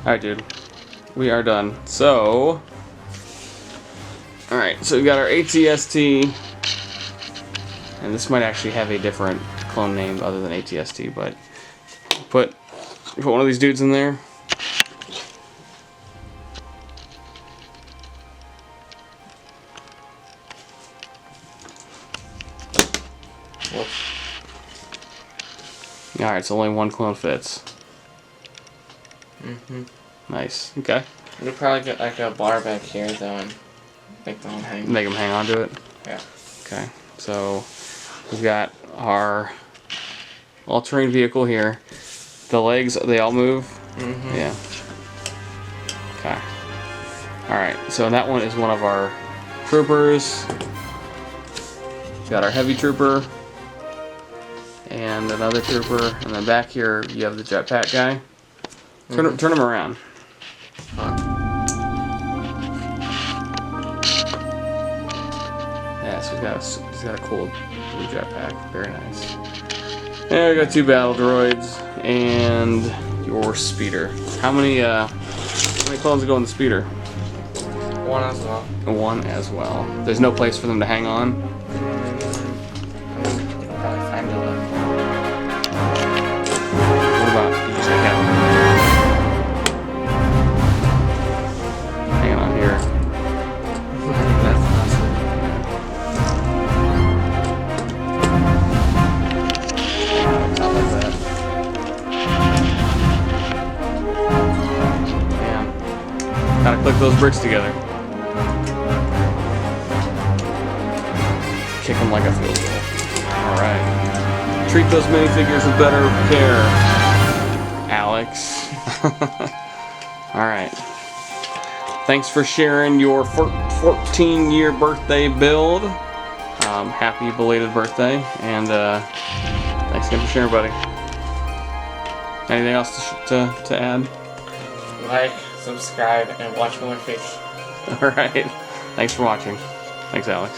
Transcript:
Alright, dude. We are done. So... Alright, so we got our ATST. And this might actually have a different clone name other than ATST, but... Put one of these dudes in there. Alright, so only one clone fits. Nice. Okay. We'll probably get like a bar back here though and make them hang. Make them hang on to it? Yeah. Okay. So we've got our all-terrain vehicle here. The legs, they all move? Yeah. Okay. Alright, so that one is one of our troopers. Got our heavy trooper. And another trooper. And then back here you have the jetpack guy. Turn him around. Yeah, so he's got a cool blue jetpack. Very nice. And we got 2 battle droids and your speeder. How many clones go in the speeder? 1 as well. 1 as well. There's no place for them to hang on. Probably find a little. What about you just hang on? Hanging on here. That's awesome. Not like that. Man. Gotta click those bricks together. Kick them like a field goal. Alright. Treat those minifigures with better care, Alex. Alright. Thanks for sharing your 14-year birthday build. Happy belated birthday. And thanks again for sharing, buddy. Anything else to add? Like, subscribe, and watch more fish. Alright. Thanks for watching. Thanks, Alex.